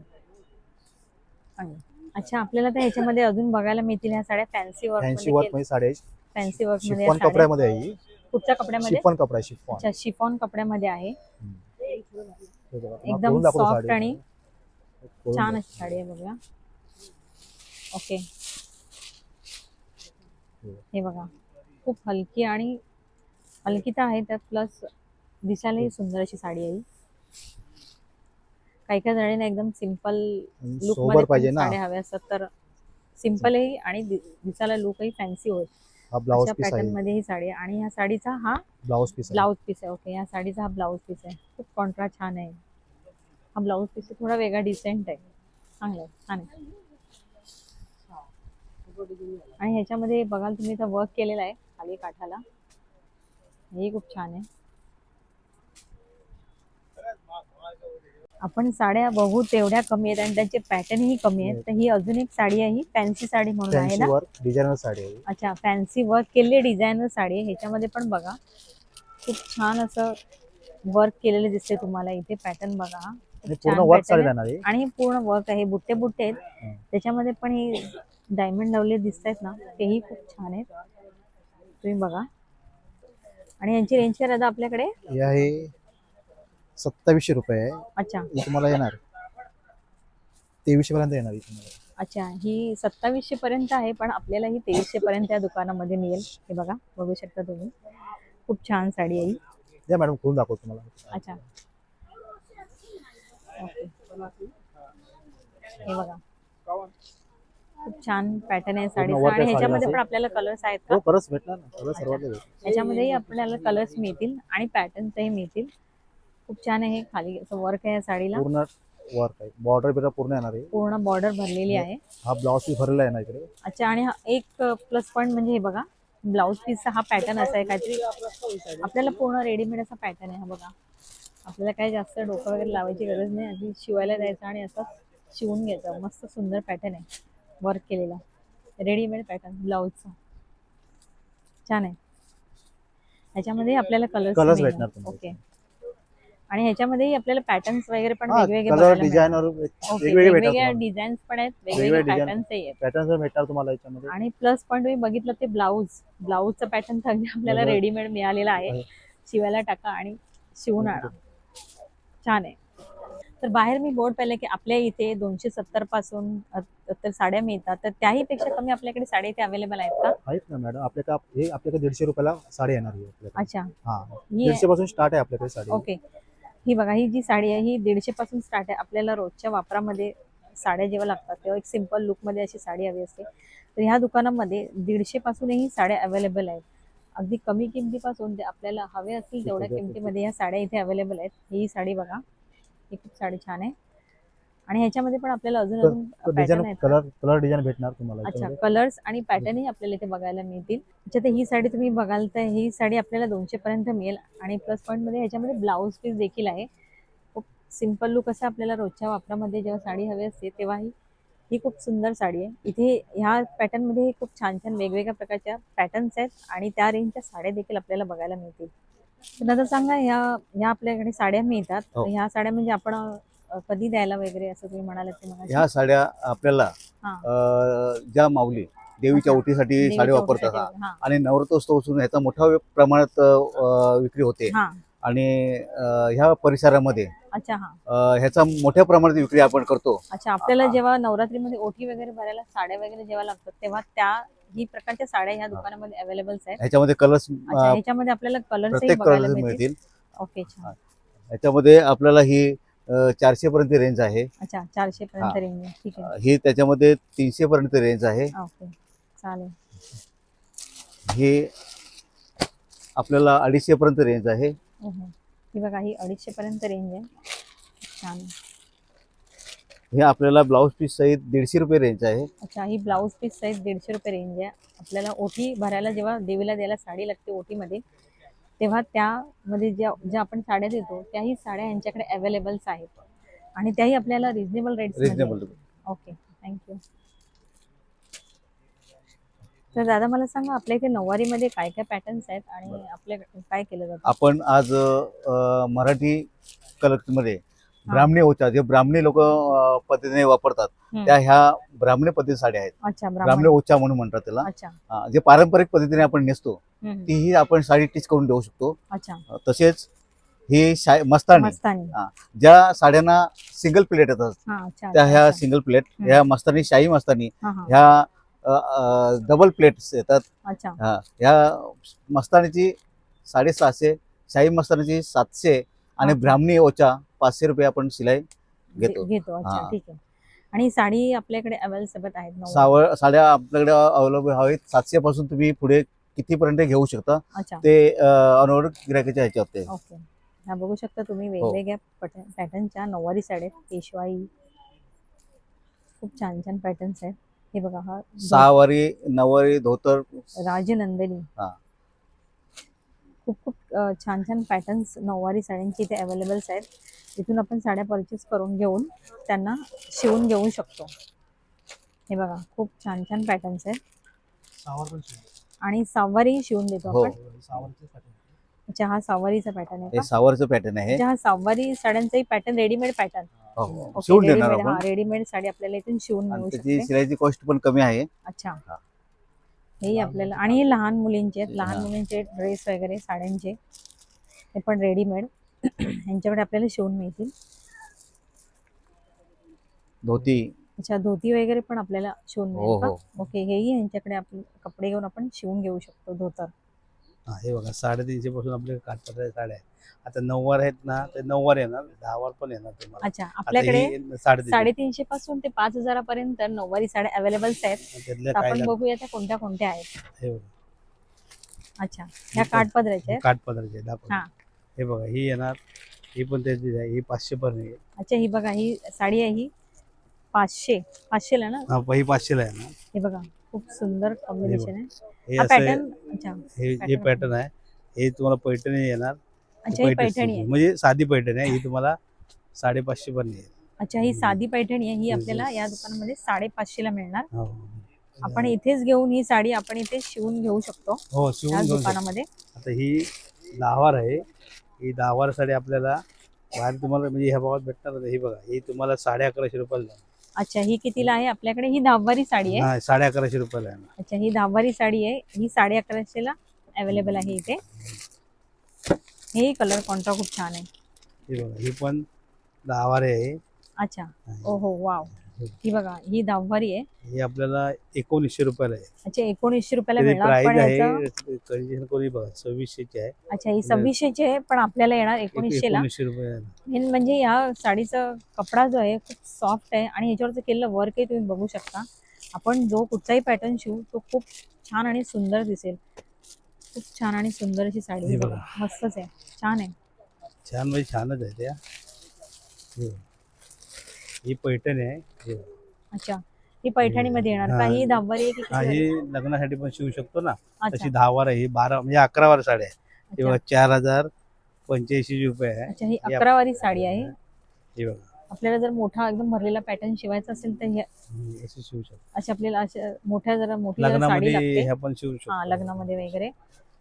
अच्छा, आपल्याला तर ह्याच्यामध्ये अजून बघायला मिळतील ह्या साड्या फॅन्सी वर्क फॅन्सी वर्क मध्ये साडी आहे. फॅन्सी वर्क मध्ये शिफॉन कपड्यामध्ये आहे ही. कुठच्या कपड्यामध्ये? शिफॉन कपडा आहे, शिफॉन. अच्छा, शिफॉन कपड्यामध्ये आहे. हे बघा, एकदम खोलून दाखवतो सॉफ्ट साडी. आणि खोलून छान दाखवतो. अशी साडी आहे बघा. ओके, हे बघा, खूप हलकी आणि हलकी तर आहे त्यात, प्लस दिसायलाही सुंदर अशी साडी आहे. काही काही जणांना एकदम सिंपल लुक सोबर मध्ये पाहिजे पण ना. साड्या हव्या असतात तर सिंपलही आणि दिसायला लुकही फॅन्सी होईल हा ब्लाउज अशा पीस पॅटर्न आहे. मध्ये ही साडी आहे. आणि ह्या साडीचा हा ब्लाउज पीस आहे. ब्लाउज पीस आहे. ओके, या साडीचा हा ब्लाउज पीस आहे. खूप कॉन्ट्रास्ट छान आहे. हा ब्लाउज पीस थोडा वेगळा डिसेंट आहे, चांगला आहे, छान आहे. आणि ह्याच्यामध्ये बघाल तुम्ही इथं वर्क केलेला आहे खाली काठाला, हे खूप छान आहे. आपण साड्या बघू तेवढ्या कमी आहेत आणि त्यांचे पॅटर्नही कमी आहेत. तर ही अजून एक साडी आहे, ही फॅन्सी साडी म्हणून आहे फॅन्सी ना? वर्क डिझायनर साडी आहे. अच्छा, फॅन्सी वर्क केलेली डिझायनर साडी आहे. ह्याच्यामध्ये पण बघा खूप छान असं वर्क केलेले दिसते तुम्हाला. इथे पॅटर्न बघा, खूप आणि पूर्ण छान वर्क साडी pattern राहणार आहे. आहे. आणि पूर्ण वर्क आहे, बुट्टे बुट्टे आहेत त्याच्यामध्ये पण. ही डायमंड लावले दिसत आहेत ना, तेही खूप छान आहेत, तुम्ही बघा. आणि यांची रेंज काय दादा आपल्याकडे? हे आहे 2700 रुपये आहे. अच्छा, ही तुम्हाला येणार 2300 पर्यंत येणार ही तुम्हाला. अच्छा, ही 2700 पर्यंत आहे, पण आपल्याला ही 2300 पर्यंत या दुकानामध्ये मिळेल. हे बघा, बघू शकता तुम्ही, खूप छान साडी आहे ही. द्या मॅडम, खोलून दाखवतो तुम्हाला. अच्छा, ओके, हे बघा, खूप छान पॅटर्न आहे साडीचा. work आहे आणि ह्याच्यामध्ये साडीला पण आपल्याला कलर्स आहेत का? हो, कलर्स भेटणार ना. कलर सर्वात भेटणार. ह्याच्यामध्येही आपल्याला कलर्स मिळतील आणि पॅटर्न्सही मिळतील. खूप छान आहे. खाली असं वर्क आहे या साडीला, पूर्ण वर्क आहे. बॉर्डर बिर्डर पूर्ण येणार आहे. पूर्ण बॉर्डर भरलेली आहे. हा ब्लाउज पीस भरलेला आहे ना इकडे. अच्छा, आणि हा एक प्लस पॉईंट म्हणजे हे बघा, ब्लाऊज पीसचा हा पॅटर्न असा आहे काहीतरी आपल्याला पूर्ण रेडीमेड असा पॅटर्न आहे हा बघा. आपल्याला काही जास्त डोकं वगैरे लावायची गरज नाही, आधी शिवायला द्यायचं आणि असं शिवून घ्यायचं. मस्त सुंदर पॅटर्न आहे, वर्क केलेला रेडीमेड पॅटर्न ब्लाऊजचा, छान आहे. ह्याच्यामध्ये आपल्याला कलर्स कलर्स भेटणार तुम्हाला. ओके, आणि ह्याच्यामध्येही आपल्याला पॅटर्न्स वगैरे पण हा, वेगवेगळे कलर बघायला डिझाईन मिळतात. ओके, वेगवेगळे भेटणार वेगवेगळ्या तुम्हाला. डिझाईन्स पण आहेत, वेगवेगळे वेगवेगळे design. पॅटर्न्सही आहेत. पॅटर्न भेटणार तुम्हाला याच्यामध्ये. आणि प्लस पॉईंट तुम्ही बघितलं ते ब्लाऊजचं पॅटर्न अगदी आपल्याला वेगळं. रेडीमेड मिळालेलं आहे. शिवायला टाका आणि शिवून आणा. छान आहे. तर बाहेर मी बोर्ड पाहिलं की आपल्या इथे 270 पासून तर साड्या मिळतात, तर त्याही पेक्षा कमी आपल्याकडे साड्या इथे अवेलेबल आहेत का? आहेत ना मॅडम, आपल्याकडे 150 रुपयाला साडी येणार आहे आपल्याकडे. अच्छा, हा, ही 150 पासून स्टार्ट आहे आपल्याकडे साडी. ओके. ही बघा, ही जी साडी आहे ही 150 पासून स्टार्ट आहे. आपल्याला रोजच्या वापरामध्ये साड्या जेव्हा लागतात तेव्हा एक सिंपल लुकमध्ये अशी साडी हवी असते, तर ह्या दुकानामध्ये 150 पासूनही साड्या अवेलेबल आहेत. अगदी कमी किमतीपासून ते आपल्याला हवे असतील तेवढ्या किमतीमध्ये ह्या साड्या इथे अवेलेबल आहेत. ही साडी बघा, ही खूप साडी छान आहे. आणि ह्याच्यामध्ये पण आपल्याला अजून पॅटर्न डिझाईन आहेत का? कलर डिझाईन भेटणार तुम्हाला अच्छा, याच्यामध्ये. कलर्स आणि पॅटर्नही आपल्याला इथे बघायला मिळतील. त्याच्यात ही साडी तुम्ही बघाल तर ही साडी आपल्याला 200 पर्यंत मिळेल. आणि प्लस पॉईंट मध्ये ह्याच्यामध्ये ब्लाऊज पीस देखील आहे. खूप सिंपल लुक असा आपल्याला रोजच्या वापरामध्ये जेव्हा साडी हवी असते तेव्हा ही खूप सुंदर साडी आहे. इथे ह्या पॅटर्न मध्ये खूप छान छान वेगवेगळ्या प्रकारच्या पॅटर्न्स आहेत आणि त्या रेंजच्या साड्या देखील आपल्याला बघायला मिळतील. तर दादा सांगा, ह्या आपल्याकडे साड्या मिळतात, हो. तर ह्या साड्या म्हणजे आपण कधी द्यायला वगैरे असं तुम्ही म्हणालात ते मला? ह्या साड्या आपल्याला हा. ज्या माऊली देवीच्या अच्छा. ओटीसाठी देवीच्या साडी वापरतात ओटीसाठी, हा. आणि नवरात्रोत्सवापासून ह्याचा मोठ्या प्रमाणात विक्री होते. हा. आणि ह्या परिसरामध्ये अच्छा, हा. ह्याचा मोठ्या प्रमाणात विक्री आपण करतो. अच्छा, आपल्याला जेव्हा नवरात्रीमध्ये ओठी वगैरे भरायला साड्या वगैरे जेव्हा लागतात तेव्हा ही प्रकारच्या साड्या ह्या दुकानामध्ये अवेलेबल आहेत. ह्याच्यामध्ये कलर्स अच्छा, ह्याच्यामध्ये आपल्याला कलर्सही प्रत्येक बघायला कलर मिळतील. मिळतील. ओके, छान. ह्याच्यामध्ये आपल्याला ही 400 पर्यंत रेंज आहे. अच्छा, 400 पर्यंत हा. रेंज आहे. ठीक आहे. ही त्याच्यामध्ये 300 पर्यंत रेंज आहे. ओके, चालेल. ही आपल्याला 250 पर्यंत रेंज आहे. ही बघा, ही 250 पर्यंत रेंज आहे. छान. हे आपल्याला ब्लाऊज पीस सहित 150 रुपये रेंज आहे. अच्छा, ही ब्लाऊज पीस साईज 150 रुपये रेंज आहे. आपल्याला ओठी भरायला जेव्हा देवीला द्यायला साडी लागते ओटीमध्ये तेव्हा त्यामध्ये ज्या आपण साड्या देतो त्याही साड्या यांच्याकडे अवेलेबल्स आहेत आणि त्याही आपल्याला reasonable rates. Reasonable. Okay, thank you. तर दादा मला सांगा, आपल्या इथे नऊवारीमध्ये काय काय पॅटर्न्स आहेत आणि आपल्याकडे काय केलं जातं? आपण आज मराठी कलेक्टमध्ये ब्राह्मणी ओचा, जे ब्राह्मणी लोक पद्धतीने वापरतात त्या ह्या ब्राह्मणी पद्धती साड्या आहेत. अच्छा, ब्राह्मणी ओचा म्हणून म्हणतात त्याला. अच्छा. जे पारंपरिक पद्धतीने आपण नेसतो हम्म. तीही आपण साडी टिच करून देऊ शकतो. अच्छा, तसेच ही मस्तानी, मस्तानी. ज्या साड्यांना सिंगल प्लेट येतात हा, अच्छा, त्या ह्या अच्छा. सिंगल प्लेट, हम्म. ह्या मस्तानी, शाही मस्तानी हा, हा. ह्या डबल प्लेट्स येतात. अच्छा, ह्या मस्तानीची 650, शाही मस्तानीची 700 आणि अच्छा. ब्राह्मणी ओचा 500 रुपये आपण शिलाई घेतो. अच्छा, हा. ठीक आहे. आणि साडी आपल्याकडे अवेलेबल आहेत नऊवारी? साड्या आपल्याकडे अवेलेबल आहेत. 700 पासून तुम्ही पुढे कितीपर्यंत घेऊ शकता, अच्छा, ते अनवरत गिरायकाच्या ह्याच्यावर आहे. ओके. हा, बघू शकता तुम्ही वेगवेगळ्या पॅटर्नच्या नऊवारी साड्या आहेत. पेशवाई, खूप छान छान पॅटर्न्स आहेत. हे बघा, हा 6 वारी, 9 वारी, धोतर. राजनंदिनी. हा. खूप खूप छान छान पॅटर्न्स नऊवारी साड्यांचे इथे अवेलेबल्स आहेत. इथून आपण साड्या परचेस करून घेऊन त्यांना शिवून घेऊ शकतो. हे बघा, खूप छान छान पॅटर्न्स आहेत. सावर पण शिवतो. आणि सहावारी शिवून देतो हो. आपण. सावरचे pattern. अच्छा, हा सहावारीचा पॅटर्न आहे हे का? सावरचं पॅटर्न आहे. अच्छा, हा सहावारी साड्यांचाही पॅटर्न रेडीमेड पॅटर्न. हो, शिवून देणार रेडीमेड, हा, आपण. रेडीमेड साडी आपल्याला इथून शिवून आणि मिळू त्याची शकते. शिलाईची कॉस्ट पण कमी आहे. अच्छा, हा. हे आपल्याला. आणि हे लहान मुलींचे आहेत, लहान हा. मुलींचे ड्रेस वगैरे साड्यांचे, हे पण रेडीमेड यांच्याकडे आपल्याला शिवून मिळतील. धोती. अच्छा, धोती वगैरे पण आपल्याला शिवून हो, मिळेल का? हो. ओके, हेही यांच्याकडे आपण कपडे घेऊन आपण शिवून घेऊ शकतो धोतर. हा, हे बघा 350 पासून आपल्या काठपदराच्या साड्या आहेत. आता 9 वार आहेत ना, ते 9 वार येणार, 10 वार पण येणार तुम्हाला. अच्छा, आता आपल्याकडे ही 350 350 पासून ते 5000 पर्यंत नऊवारी साड्या अवेलेबल्स आहेत. त्यातल्या तर काय आपण बघूया त्या कोणत्या कोणत्या आहेत. हे बघा, अच्छा, ह्या काठपदराच्या आहेत. काठपदराचे दाखवा. हा. हे बघा, ही येणार, ही पण त्याची आहे, ही 500 पर्यंत येईल. अच्छा, ही बघा, ही साडी आहे, ही 500 ला ना? हा, ही 500 ला आहे ना. हे बघा, खूप सुंदर कॉम्बिनेशन आहे. हे हा असं पॅटर्न. अच्छा, हे pattern. पॅटर्न आहे. हे तुम्हाला पैठणी येणार. अच्छा, ही पैठणी आहे. म्हणजे साधी पैठणी आहे. ही तुम्हाला 550 पर्यंत येईल. अच्छा, ही साधी पैठणी आहे. ही आपल्याला या दुकानामध्ये 550 ला मिळणार. हो. आपण इथेच घेऊन ही साडी आपण इथे शिवून घेऊ शकतो हो, या शिवून घेऊ शकतो. दुकानामध्ये. आता ही 10 वार आहे. ही 10 वार साडी आपल्याला बाहेर तुम्हाला म्हणजे ह्या भावात भेटणार नाही. हे बघा, ही तुम्हाला 1150 रुपयाला आहे. अच्छा, ही कितीला आहे आपल्याकडे? ही 10वारी साडी आहे. हा, 1150 रुपयाला आहे ना. अच्छा, ही 10वारी साडी आहे. ही 1150 ला अवेलेबल आहे इथे. हे कलर कॉन्ट्रा खूप छान आहे. हे बघा, ही पण 10 वारे आहे. अच्छा, ओहो वाव. ही बघा, ही 10वारी आहे. हे आपल्याला 1900 रुपयाला आहे. अच्छा, 1900 रुपयाला त्याची मिळणार. प्राइस पण आहे ह्याचं कंडिशन कोणी बघा 2600 आहे. अच्छा, ही 2600ची आहे पण आपल्याला येणार 1900 ला. 1900 रुपये. मेन म्हणजे या साडीचा कपडा जो आहे खूप सॉफ्ट आहे आणि ह्याच्यावरचं केलेलं वर्क आहे तुम्ही बघू शकता. आपण जो कुठचाही पॅटर्न शिवू तो खूप छान आणि सुंदर दिसेल. खूप छान आणि सुंदर अशी साडी हे आहे. बघा. मस्तच आहे, छान आहे. छान म्हणजे छानच आहे त्या. हे बघा. ही पैठण आहे. हे बघा. अच्छा, ही पैठणीमध्ये येणार का? हा. ही 10वारी आहे की हा, किती ही वारी? लग्नासाठी पण शिवू शकतो ना. अच्छा, तशी 10 वार आहे. ही 12 म्हणजे 11 वार साडी आहे. हे अच्छा, बघा 4085 रुपये आहे. अच्छा, ही हे 11वारी साडी आहे. हे बघा, आपल्याला जर मोठा एकदम भरलेला पॅटर्न शिवायचा असेल तर अशी शिवू शकतो. अशी आपल्याला अशा मोठी जरा साडी लग्नामध्ये लागते. ह्या पण शिवू हा, शकतो. लग्नामध्ये वगैरे.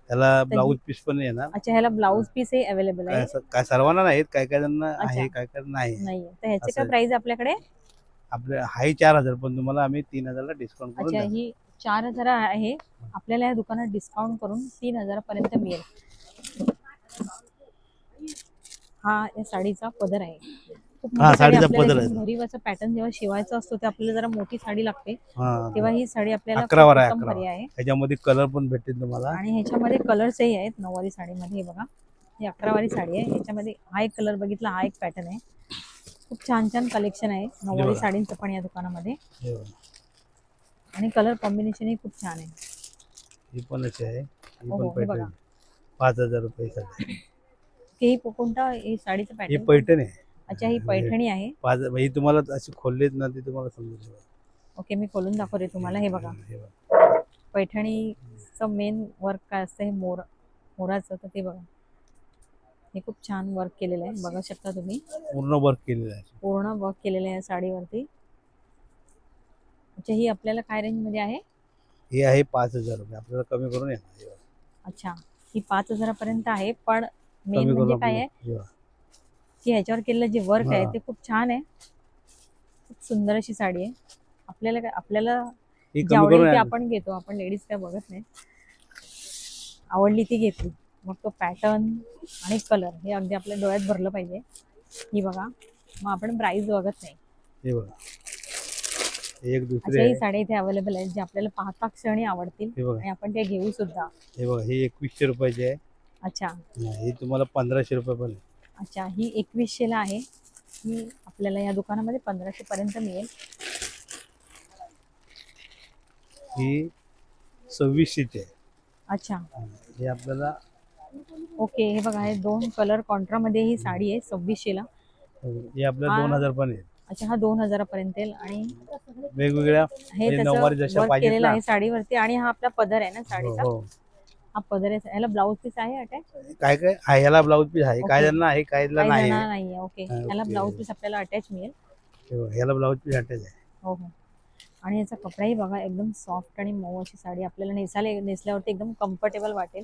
त्याला ब्लाऊज पीस पण येणार. अच्छा, ह्याला ब्लाऊज पीस हे अवेलेबल आहे. काय सर्वांना नाहीत, काय काय जण आहे, अच्छा. काय काय नाही. नाही, तर ह्याचे असं काय आहे. प्राइस आपल्याकडे? आपले हाय 4000 पण तुम्हाला आम्ही 3000 ला डिस्काउंट करून अच्छा, देऊ. ही 4000 आहे. आपल्याला या दुकानात डिस्काउंट करून 3000 पर्यंत मिळेल. हा या साडीचा पदर आहे. खूप हा, मोठी साडी साडीचा आपल्याला पदर एकदम आहे. भरीव असं पॅटर्न जेव्हा शिवायचं असतो ते आपल्याला जरा मोठी साडी लागते. हा, तेव्हा ही साडी आपल्याला 11 वार आहे. खूप उत्तम 11 पर्याय आहे. ह्याच्यामध्ये कलर पण भेटतील तुम्हाला. आणि ह्याच्यामध्ये कलर्सही आहेत. 9वारी साडीमध्ये हे बघा, ही 11वारी साडी आहे. ह्याच्यामध्ये हा एक कलर बघितला, हा एक पॅटर्न आहे. खूप छान छान कलेक्शन आहे 9वारी बघा. साडींचं पण या दुकानामध्ये. हे बघा. आणि कलर कॉम्बिनेशनही खूप छान आहे. ही पण अशी आहे. ही हो, पण हे बघा. पैठण 5000 रुपये साडी. ही कोणता ही साडीचं ही पॅटर्न? पैठण आहे. अच्छा, ही पैठणी आहे. ही तुम्हाला अशी खोललीत ना ती तुम्हाला समजेल. ओके, मी खोलून दाखवते तुम्हाला. हे बघा, हे बघा. पैठणीचं मेन वर्क काय असतं हे मोराचं, तर ते बघा. हे खूप छान वर्क केलेलं आहे, बघू शकता तुम्ही. पूर्ण वर्क केलेलं आहे. पूर्ण वर्क केलेलं आहे साडीवरती. अच्छा, ही आपल्याला काय रेंजमध्ये आहे? हे आहे 5000 रुपये. आपल्याला कमी करून येणार. हे बघा. अच्छा, ही 5000 पर्यंत आहे. पण मेन कमी म्हणजे करून काय आहे आपल्याला. हे बघा. की ह्याच्यावर केलेलं जे वर्क आहे हा. ते खूप छान आहे. खूप सुंदर अशी साडी आहे. आपल्याला ही जी कमी आवडेल करून ती येणार. आपण घेतो. आपण लेडीज काय बघत नाही. आवडली ती घेतली. मग तो पॅटर्न आणि कलर हे अगदी आपल्या डोळ्यात भरलं पाहिजे. ही बघा, मग आपण प्राइस बघत नाही. हे बघा. एक दुसरी अशाही आहे. साड्या इथे अवेलेबल आहेत जे आपल्याला पाहता क्षणी आवडतील हे बघा. आणि आपण त्या घेऊ सुद्धा. हे बघा, ही 2100 रुपयाची आहे. अच्छा, ही तुम्हाला 1500 रुपये पण आहे. अच्छा, ही 2100 ला आहे. ही आपल्याला या दुकानामध्ये 1500 पर्यंत मिळेल. ही 2600 ची आहे. अच्छा, हे आपल्याला ओके, हे बघा, हे 2 कलर कॉन्ट्रामध्ये ही साडी आहे 2600 ला. हे आपल्याला हा. 2000 पण आहे. अच्छा, हा 2000 पर्यंत येईल. आणि वेगवेगळ्या हे म्हणजे नऊवारी त्याचं जशा वर्क पाहिजेत केलेलं ना. आहे साडीवरती. आणि हा आपला पदर आहे ना हो साडीचा. हो. हा पदर आहे. ह्याला ब्लाऊज पीस आहे अटॅच? काय काय आहे, ह्याला ब्लाऊज पीस आहे. काय ओके. जणांना आहे, काय जणांना काही नाही जणांना आहे. नाहीये. ओके, हा, ह्याला ओके. ब्लाऊज पीस आपल्याला अटॅच मिळेल. हे बघा, ह्याला ब्लाऊज पीस अटॅच आहे. हो हो. आणि याचा कपडाही बघा, एकदम सॉफ्ट आणि मऊ अशी साडी आपल्याला नेसल्यावरती एकदम कम्फर्टेबल वाटेल.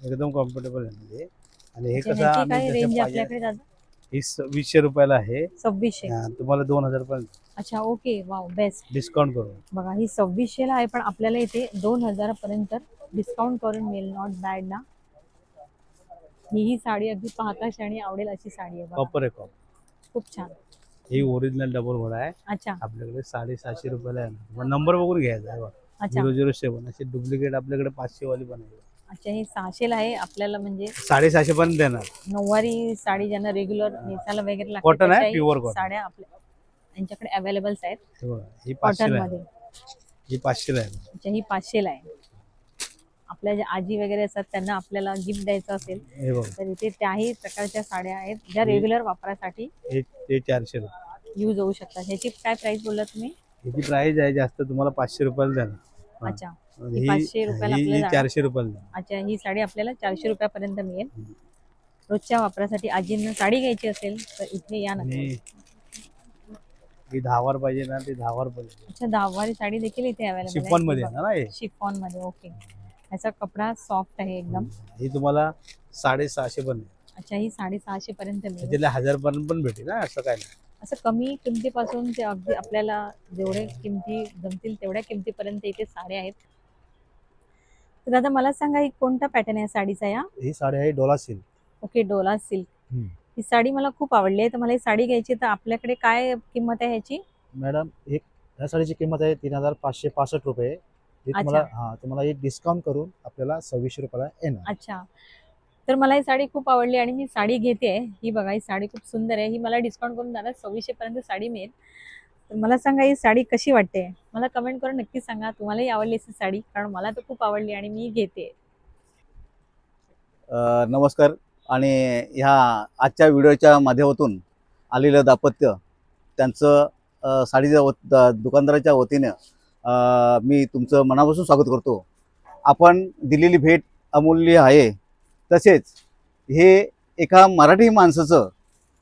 एकदम कम्फर्टेबल आहे म्हणजे. आणि हे अच्छा, कसं ह्याची आम्ही काय जसं रेंज आहे पाहिजे. आपल्याकडे दादा? ही 2000 रुपयाला आहे. 2600. हा, तुम्हाला 2000 पण अच्छा, ओके, वाव, बेस्ट. डिस्काउंट करू. बघा, ही 2600 ला आहे पण आपल्याला इथे 2000 पर्यंत डिस्काउंट करून मिळेल. नॉट बॅड ना. ही साडी अगदी पाहता क्षणी आवडेल अशी साडी आहे बघा. कॉपर आहे कॉपर. खूप छान. ही ओरिजिनल डबल घोडा आहे. अच्छा, आपल्याकडे 750 रुपयाला आहे. मग नंबर बघून घ्यायचा आहे बघा. अच्छा, 007. अशी डुप्लिकेट आपल्याकडे 500 वाली पण आहे. अच्छा, ही 600 ला आहे. आपल्याला म्हणजे 750 पण देणार. नऊवारी साडी ज्यांना रेग्युलर नेसायला वगैरे लागते Cotton आहे, तशाही pure cotton. साड्या आपल्या यांच्याकडे अवेलेबल्स आहेत हे बघा, ही 500 कॉटन ला मध्ये. आहे. ही 500 ला आहे. अच्छा, ही 500 ला आहे. आपल्या ज्या आजी वगैरे असतात त्यांना आपल्याला गिफ्ट द्यायचं असेल हे बघा, तर इथे त्याही प्रकारच्या साड्या आहेत ज्या रेग्युलर वापरासाठी हे 400 ला. यूज होऊ शकतात. ह्याची काय प्राइस बोलला तुम्ही? ह्याची प्राइस आहे जास्त, तुम्हाला 500 रुपयाला देणार. हा. अच्छा, आणि ही 500 रुपयाला ही आपल्याला 400 रुपयाला देणार. अच्छा, ही साडी आपल्याला 400 रुपयापर्यंत मिळेल. रोजच्या वापरासाठी आजींना साडी घ्यायची असेल तर इथे या नक्की. आणि ही 10 वार पाहिजे ना, ती 10 वार पाहिजे. अच्छा, 10वारी साडी देखील इथे अवेलेबल शिफॉन मध्ये आहे ना हे. शिफॉन मध्ये. ओके, ह्याचा कपडा सॉफ्ट आहे एकदम. ही तुम्हाला 650 पण आहे. अच्छा, ही 650 पर्यंत मिळेल. त्याच्यातले 1000 पर्यंत पण भेटेल ना, असं काय नाही. असं कमी किमतीपासून ते अगदी आपल्याला जेवढे किमती जमतील तेवढ्या किमतीपर्यंत इथे साड्या आहेत. तर दादा मला सांगा, ही कोणता पॅटर्न आहे साडीचा या? ही साडी आहे Dola silk. Okay, Dola silk. हम्म. ही साडी मला खूप आवडली आहे. तर मला ही साडी घ्यायची, तर आपल्याकडे काय किंमत आहे ह्याची? मॅडम ह्या साडीची किंमत आहे 3565 रुपये. ही तुम्हाला तुम्हाला ही डिस्काउंट करून आपल्याला 2600 रुपयाला येणार. अच्छा, तर मला ही साडी खूप आवडली आणि मी साडी घेते. ही बघा, ही साडी खूप सुंदर आहे. ही मला डिस्काउंट करून जाणार 2600 पर्यंत साडी मिळेल. तर मला सांगा, ही साडी कशी वाटते? मला कमेंट करून नक्की सांगा. तुम्हालाही आवडली असेल साडी, कारण मला तर खूप आवडली आणि मी घेते. नमस्कार. आणि ह्या आजच्या व्हिडिओच्या माध्यमातून आलेलं दाम्पत्य त्यांचं साडीच्या दुकानदाराच्या वतीने मी तुमचं मनापासून स्वागत करतो. आपण दिलेली भेट अमूल्य आहे. तसेच हे एका मराठी माणसाचं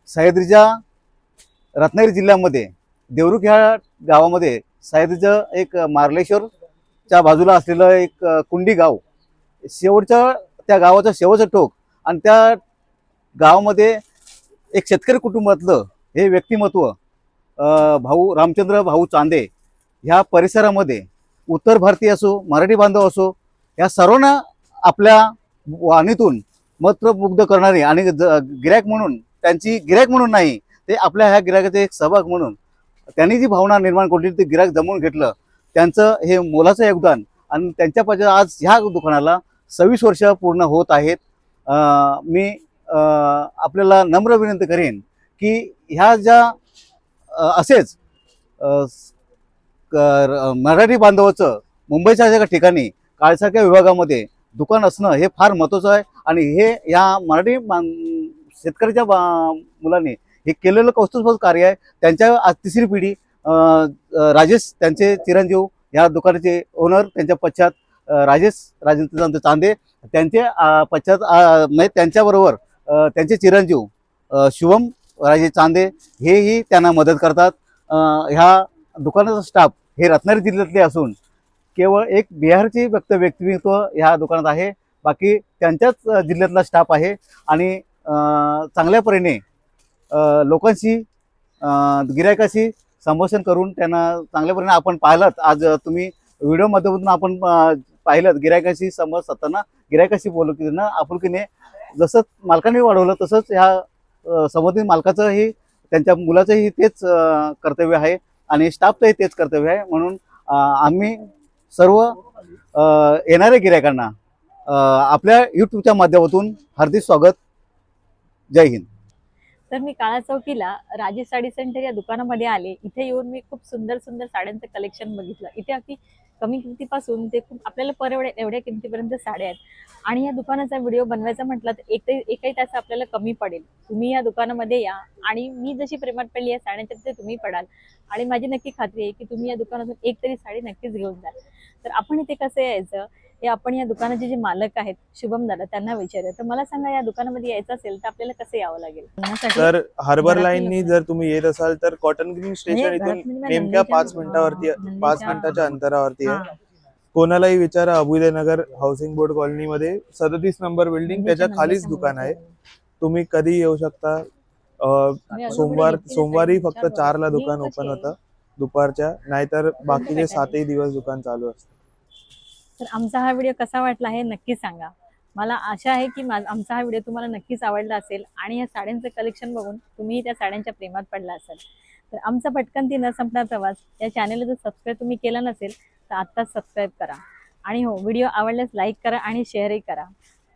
सह्याद्रीच्या रत्नागिरी जिल्ह्यामध्ये देवरुख ह्या गावामध्ये सह्याद्रीचं एक मार्लेश्वरच्या बाजूला असलेलं एक कुंडी गाव, शेवटचं त्या गावाचं शेवटचं टोक, आणि त्या गावामध्ये एक शेतकरी कुटुंबातलं हे व्यक्तिमत्व भाऊ रामचंद्र भाऊ चांदे ह्या परिसरामध्ये उत्तर भारतीय असो, मराठी बांधव असो, या सर्वांना आपल्या वाणीतून मंत्रमुग्ध करणारे आणि गिरायक म्हणून, त्यांची गिरायक म्हणून नाही, ते आपल्या ह्या गिरायकाचे एक सहभाग म्हणून त्यांनी जी भावना निर्माण केली, ते गिरायक जमवून घेतलं, त्यांचं हे मोलाचं योगदान. आणि त्यांच्या पाहिजे आज ह्या दुकानाला 26 वर्ष पूर्ण होत आहेत. मी आपल्याला नम्र विनंती करेन की ह्या ज्या असेच मराठी बांधवाचं मुंबईच्या एका ठिकाणी काळसारख्या विभागामध्ये दुकान असणं हे फार महत्त्वाचं आहे. आणि हे या मराठी शेतकऱ्याच्या मुलांनी हे केलेलं कौतुकास्पद कार्य आहे. त्यांच्या आज तिसरी पिढी राजेश त्यांचे चिरंजीव ह्या दुकानाचे ओनर, त्यांच्या पश्चात राजेश राजेंद्र चांदे, त्यांचे पश्चात म्हणजे त्यांच्याबरोबर त्यांचे चिरंजीव शुभम राजे चांदे हेही त्यांना मदत करतात. ह्या दुकानाचा स्टाफ हे रत्नागिरी जिल्ह्यातले असून केवळ एक बिहारचे व्यक्तिमत्व ह्या दुकानात आहे, बाकी त्यांच्याच जिल्ह्यातला स्टाफ आहे. आणि चांगल्या परीने लोकांशी गिरायकाशी संभाषण करून त्यांना चांगल्या परीने आपण पाहिलात. आज तुम्ही व्हिडिओ माध्यमातून आपण पाहिलं गिरायकाशी संवाद साधताना, गिरायकाशी बोलून आपुलकीने जसं मालकाने वाढवलं तसंच ह्या संबंधित मालकाचंही त्यांच्या मुलाचंही तेच कर्तव्य आहे आणि स्टाफचंही तेच कर्तव्य आहे. म्हणून आम्ही सर्व येणाऱ्या गिरायकांना आपल्या यूट्यूबच्या माध्यमातून हार्दिक स्वागत. जय हिंद. तर मी काळा चौकीला राजेश साडी सेंटर या दुकानामध्ये आले. इथे येऊन मी खूप सुंदर सुंदर साड्यांचं कलेक्शन बघितलं. इथे अगदी कमी किमतीपासून ते खूप आपल्याला परवडेल एवढ्या किमतीपर्यंत साड्या आहेत. आणि या दुकानाचा व्हिडिओ बनवायचा म्हटलं तर एकही तास आपल्याला कमी पडेल. तुम्ही या दुकानामध्ये या आणि मी जशी प्रेमात पडली या साड्यांच्या तिथे तुम्ही पडाल. आणि माझी नक्की खात्री आहे की तुम्ही या दुकानातून एक तरी साडी नक्कीच घेऊन जाल. तर आपण इथे कसं यायचं हे आपण या दुकानाचे जे मालक आहेत शुभम दादा त्यांना विचारूया. तर मला सांगा, या दुकानामध्ये यायचं असेल तर आपल्याला कसं यावं लागेल? तर हार्बर लाईननी जर तुम्ही येत असाल तर कॉटन ग्रीन स्टेशन इथून नेमक्या 5 मिनिटाच्या अंतरावरती आहे. कोणालाही विचारा, अभुदयनगर हाऊसिंग बोर्ड कॉलनीमध्ये 37 नंबर बिल्डिंग, त्याच्या खालीच दुकान आहे. तुम्ही कधी येऊ शकता. सोमवारी फक्त 4ला दुकान ओपन होतं दुपारच्या, नाहीतर बाकीचे 7ही दिवस दुकान चालू असतं. तर आमचा हा व्हिडिओ कसा वाटला हे नक्की सांगा. मला आशा आहे की आमचा हा व्हिडिओ तुम्हाला नक्कीच आवडला असेल आणि या साड्यांचं कलेक्शन बघून तुम्ही त्या साड्यांच्या प्रेमात पडला असाल. तर आमचा भटकंती न संपणार प्रवास या चॅनलला जर सबस्क्राईब तुम्ही केलं नसेल तर आत्ताच सबस्क्राईब करा. आणि हो, व्हिडिओ आवडल्यास लाईक करा आणि शेअरही करा.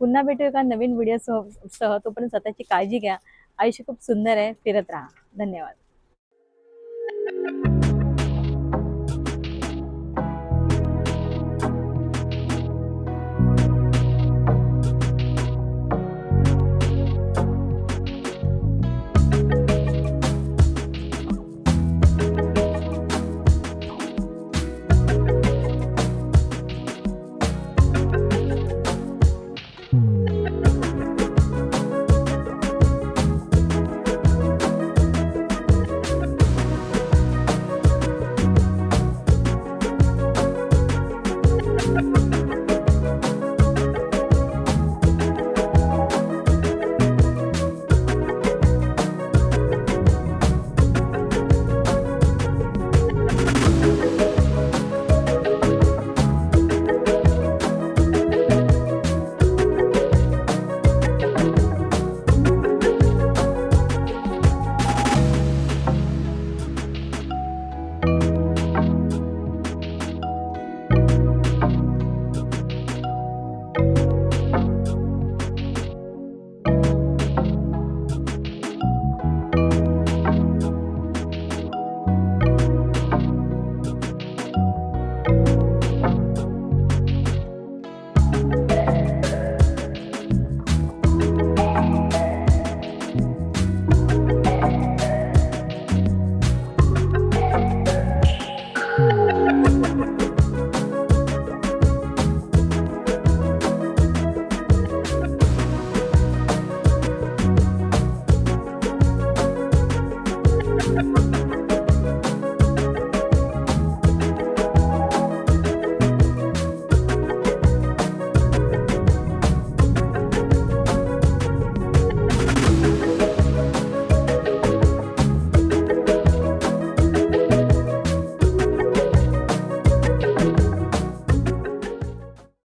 पुन्हा भेटू एका नवीन व्हिडिओसह. तोपर्यंत स्वतःची काळजी घ्या. आयुष्य खूप सुंदर आहे. फिरत राहा. धन्यवाद. आहे